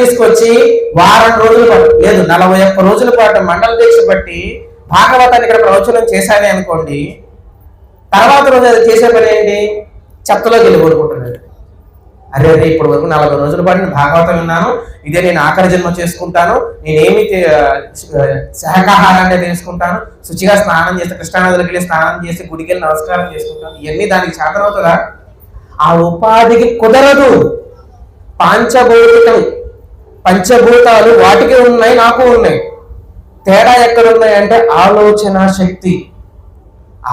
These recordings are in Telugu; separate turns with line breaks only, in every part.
తీసుకొచ్చి వారం రోజుల పాటు లేదు 41 రోజుల పాటు మండల దీక్ష బట్టి భాగవతాన్ని ఇక్కడ ప్రవచనం చేశానే అనుకోండి, తర్వాత రోజు అది చేసే పని ఏంటి? చెత్తలోకి వెళ్ళి కోరుకుంటున్నాడు. అరే అరే ఇప్పటి వరకు 40 రోజుల పాటు నేను భాగవతం విన్నాను, ఇదే నేను ఆఖరి జన్మ చేసుకుంటాను, నేనేమి శాకాహారాన్ని తీసుకుంటాను, శుచిగా స్నానం చేస్తే కృష్ణానదికి వెళ్ళి స్నానం చేసి గుడికి వెళ్ళి నమస్కారం చేసుకుంటాను, ఇవన్నీ దానికి చేతనవుతుందా? ఆ ఉపాధికి కుదరదు. పంచభూతాలు వాటికి ఉన్నాయి, నాకు ఉన్నాయి. తేడా ఎక్కడున్నాయి అంటే ఆలోచన శక్తి.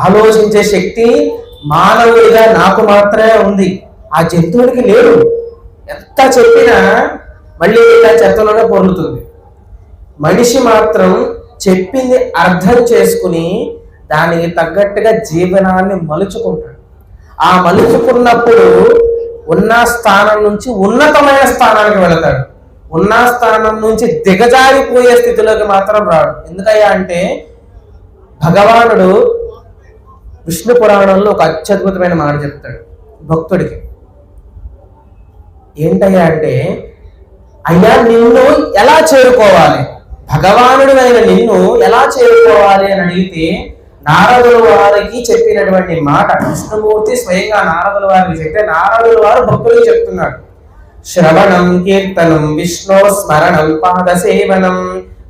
ఆలోచించే శక్తి మానవుడిగా నాకు మాత్రమే ఉంది, ఆ జంతువులకి లేదు. ఎంత చెప్పినా మళ్ళీ ఇలా చెత్తలోనే పొరులుతుంది. మనిషి మాత్రం చెప్పింది అర్థం చేసుకుని దానికి తగ్గట్టుగా జీవనాన్ని మలుచుకుంటాడు. ఆ మలుచుకున్నప్పుడు ఉన్న స్థానం నుంచి ఉన్నతమైన స్థానానికి వెళతాడు. ఉన్న స్థానం నుంచి దిగజారిపోయే స్థితిలోకి మాత్రం రాడు. ఎందుకయ్యా అంటే భగవానుడు విష్ణు పురాణంలో ఒక అత్యద్భుతమైన మాట చెప్తాడు భక్తుడికి. ఏంటయ్యా అంటే, అయ్యా నిన్ను ఎలా చేరుకోవాలి, భగవానుడు అయిన నిన్ను ఎలా చేరుకోవాలి అని అడిగితే నారదుల వారికి చెప్పినటువంటి మాట, విష్ణుమూర్తి స్వయంగా నారదుల వారికి చెప్తే నారదుల వారు భక్తులకు చెప్తున్నాడు. శ్రవణం కీర్తనం విష్ణు స్మరణం పాద సేవనం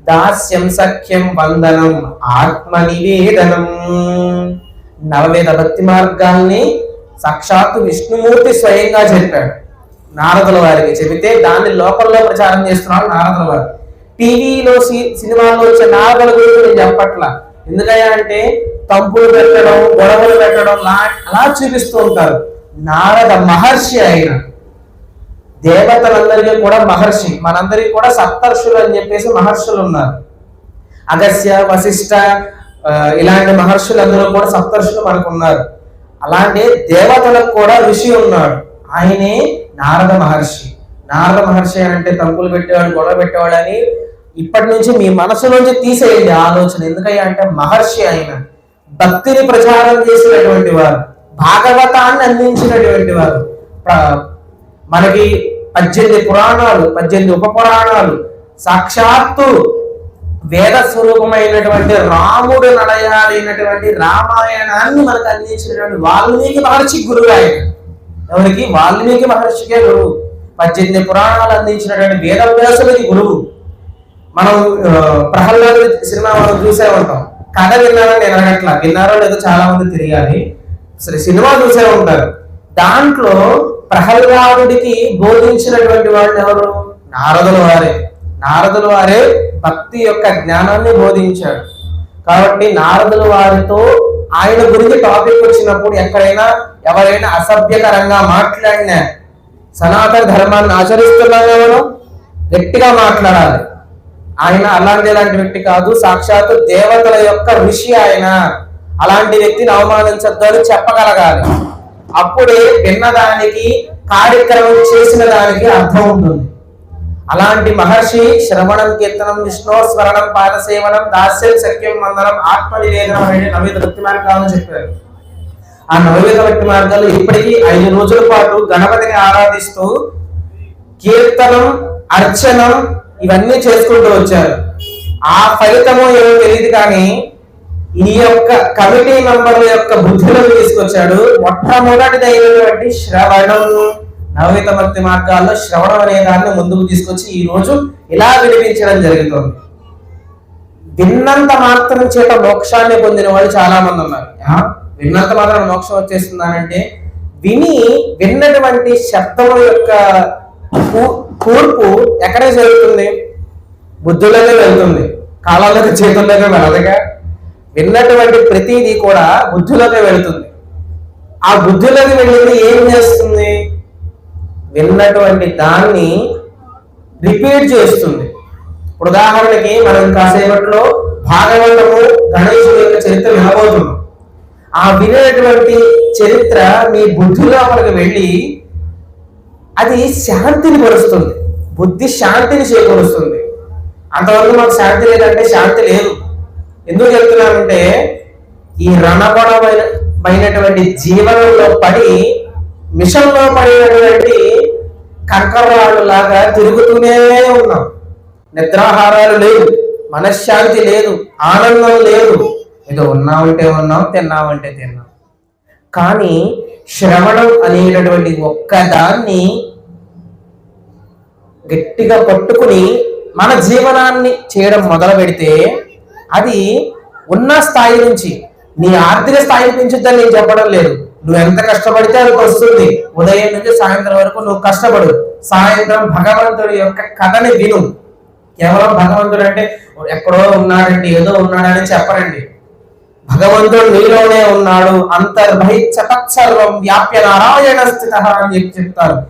దాస్యం సఖ్యం వందనం ఆత్మ నివేదనం. నవవేద భక్తి మార్గాల్ని సాక్షాత్తు విష్ణుమూర్తి స్వయంగా చెప్పాడు నారదుల వారికి. చెబితే దాన్ని లోకల్లో ప్రచారం చేస్తున్నాడు నారదుల వారు. టీవీలో సినిమాల్లో వచ్చే నారదుల గురించి నేను చెప్పట్లా. ఎందుకయ్యా అంటే తంపులు పెట్టడం, గొడవలు పెట్టడం అలా చూపిస్తూ ఉంటారు. నారద మహర్షి అయిన దేవతలందరికీ కూడా మహర్షి, మనందరికీ కూడా సప్తర్షులు అని చెప్పేసి మహర్షులు ఉన్నారు. అగస్య, వశిష్ఠ ఇలాంటి మహర్షులందరూ కూడా సప్తర్షులు మనకు ఉన్నారు. అలాంటి దేవతలకు కూడా ఋషి ఉన్నాడు, ఆయనే నారద మహర్షి. నారద మహర్షి అంటే తంపులు పెట్టేవాడు, గొడవ పెట్టేవాడు అని ఇప్పటి నుంచి మీ మనసులోంచి తీసేయండి ఆలోచన. ఎందుకయ్యా అంటే మహర్షి ఆయన భక్తిని ప్రచారం చేసినటువంటి వారు, భాగవతాన్ని అందించినటువంటి వారు. మనకి 18 పురాణాలు, 18 ఉపపురాణాలు, సాక్షాత్తు వేద స్వరూపమైనటువంటి రాముడు నడయాలైనటువంటి రామాయణాన్ని మనకు అందించినటువంటి వాల్మీకి మహర్షి గురువు ఆయన. ఎవరికి? వాల్మీకి మహర్షికే గురువు. 18 పురాణాలు అందించినటువంటి వేదవ్యాసులకి గురువు. మనం ప్రహ్లాద సినిమా మనం చూసే ఉంటాం. కథ విన్నారని నేను అడగట్లా, విన్నారో లేదో చాలా మంది తిరిగాలి. అసలు సినిమా చూసే ఉంటారు. దాంట్లో ప్రహ్లాదుడికి బోధించినటువంటి వాళ్ళు ఎవరు? నారదుల వారే. నారదుల వారే భక్తి యొక్క జ్ఞానాన్ని బోధించాడు. కాబట్టి నారదుల వారితో ఆయన గురించి టాపిక్ వచ్చినప్పుడు ఎక్కడైనా ఎవరైనా అసభ్యకరంగా మాట్లాడినా, సనాతన ధర్మాన్ని ఆచరిస్తున్నామో గట్టిగా మాట్లాడాలి. ఆయన అలాంటి వ్యక్తి కాదు, సాక్షాత్తు దేవతల యొక్క ఋషి ఆయన. అలాంటి వ్యక్తిని అవమానించద్దు అని చెప్పగలగాలి. అప్పుడే విన్నదానికి, కార్యక్రమం చేసిన దానికి అర్థం ఉంటుంది. అలాంటి మహర్షి శ్రవణం కీర్తనం విష్ణు స్మరణం పాద సేవనం దాస్యం సఖ్యం వందనం ఆత్మ నివేదనం అనే నవవేద భక్తి మార్గాలను చెప్పారు. ఆ నవవేద భక్తి మార్గాలు ఇప్పటికీ 5 రోజుల పాటు గణపతిని ఆరాధిస్తూ కీర్తనం, అర్చనం ఇవన్నీ చేసుకుంటూ వచ్చారు. ఆ ఫలితమో ఏమో తెలియదు, కానీ ఈ యొక్క కమిటీ మెంబర్ల యొక్క బుద్ధిలో తీసుకొచ్చాడు. మొట్టమొదటిదైనటువంటి శ్రవణం, నవవేద భక్తి మార్గాల్లో శ్రవణం అనే దాన్ని ముందుకు తీసుకొచ్చి ఈ రోజు ఇలా వినిపించడం జరుగుతుంది. విన్నంత మాత్రం చేత మోక్షాన్ని పొందిన వాళ్ళు చాలా మంది ఉన్నారు. విన్నంత మాత్రం మోక్షం వచ్చేస్తుందానంటే విన్నటువంటి శబ్దం యొక్క కూర్పు ఎక్కడే జరుగుతుంది? బుద్ధుల్లోనే వెళ్తుంది, కాలాలకు చేతుల్లోనే వెళ్ళదుగా. విన్నటువంటి ప్రతిదీ కూడా బుద్ధిలోకి వెళుతుంది. ఆ బుద్ధిలోకి వెళ్ళింది ఏం చేస్తుంది? విన్నటువంటి దాన్ని రిపీట్ చేస్తుంది. ఇప్పుడు ఉదాహరణకి మనం కాసేపట్లో భాగవతము గణేశుడి యొక్క చరిత్ర వినబోతున్నాం. ఆ వినేటువంటి చరిత్ర మీ బుద్ధిలోపలికి వెళ్ళి అది శాంతిని పరుస్తుంది, బుద్ధి శాంతిని చేకూరుస్తుంది. అంతవరకు మాకు శాంతి లేదంటే శాంతి లేదు. ఎందుకు చెప్తున్నానంటే ఈ రణబడమైనటువంటి జీవనంలో పడి, మిషన్లో పడినటువంటి కంకర్రాళ్ళు లాగా తిరుగుతూనే ఉన్నాం. నిద్రాహారాలు లేవు, మనశ్శాంతి లేదు, ఆనందం లేదు. ఏదో ఉన్నామంటే ఉన్నాం, తిన్నామంటే తిన్నాం. కానీ శ్రవణం అనేటటువంటి ఒక్కదాన్ని గట్టిగా పట్టుకుని మన జీవనాన్ని చేయడం మొదలు పెడితే అది ఉన్న స్థాయి నుంచి, నీ ఆర్థిక స్థాయిని పెంచుద్దని నేను చెప్పడం లేదు. నువ్వు ఎంత కష్టపడితే అది వస్తుంది. ఉదయం నుంచి సాయంత్రం వరకు నువ్వు కష్టపడు. సాయంత్రం భగవంతుడి యొక్క కథని విను. కేవలం భగవంతుడు అంటే ఎక్కడో ఉన్నాడండి, ఏదో ఉన్నాడని చెప్పరండి. భగవంతుడు నీలోనే ఉన్నాడు. అంతర్బహిః తత్సర్వం వ్యాప్య నారాయణ స్థితః అని చెప్తారు.